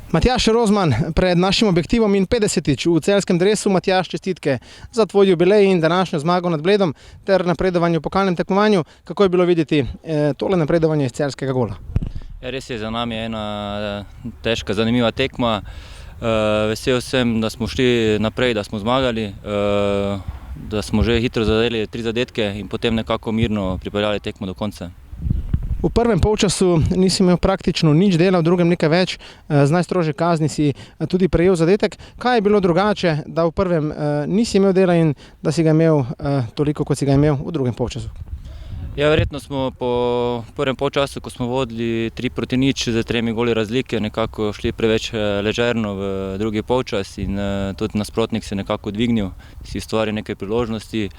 Matjaž Rozman pred našim objektivom in 50-tič v celjskem dresu. Matjaž, čestitke za tvoj jubilej in današnjo zmago nad Bledom ter napredovanje v pokalnem tekmovanju. Kako je bilo videti tole napredovanje iz celjskega gola? Ja, res je, za nami je ena težka, zanimiva tekma. Vesel sem, da smo šli naprej, da smo zmagali, da smo že hitro zadeli 3 zadetke in potem nekako mirno pripeljali tekmo do konca. V prvem polčasu nisi imel praktično nič dela, v drugem nekaj več, z najstrožje kazni si tudi prejel zadetek. Kaj je bilo drugače, da v prvem nisi imel dela in da si ga imel toliko, kot si ga imel v drugem polčasu? Ja, verjetno smo po prvem polčasu, ko smo vodili 3-0 z 3 goli razlike, nekako šli preveč ležerno v drugi polčas in tudi nasprotnik se nekako dvignil, si ustvaril nekaj priložnosti,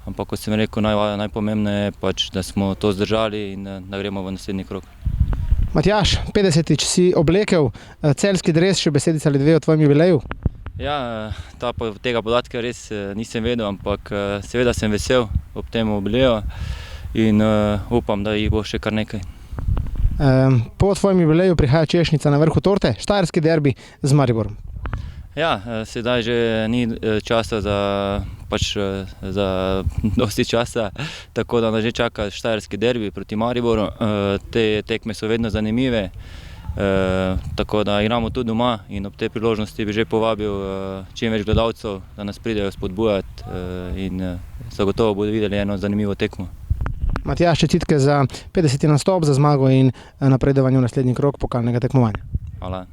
ampak kot sem rekel, najpomembneje je pač, da smo to zdržali in da gremo v naslednji krog. Matjaž, 50-tič si oblekel celjski dres, še besedica ali dve o tvojem jubileju? Ja, tega podatka res nisem vedel, ampak seveda sem vesel ob tem jubileju. In upam, da jih bo še kar nekaj. Po tvojem jubileju prihaja češnjica na vrhu torte, štajerski derbi z Mariborom. Ja, sedaj že ni časa za dosti časa, tako da nas že čaka štajerski derbi proti Mariboru. Te tekme so vedno zanimive, tako da igramo tudi doma in ob tej priložnosti bi že povabil čim več gledalcev, da nas pridejo spodbujati in zagotovo bodo videli eno zanimivo tekmo. Matjaž, čestitke za 50. nastop, za zmago in napredovanje v naslednji krog pokalnega tekmovanja. Hvala.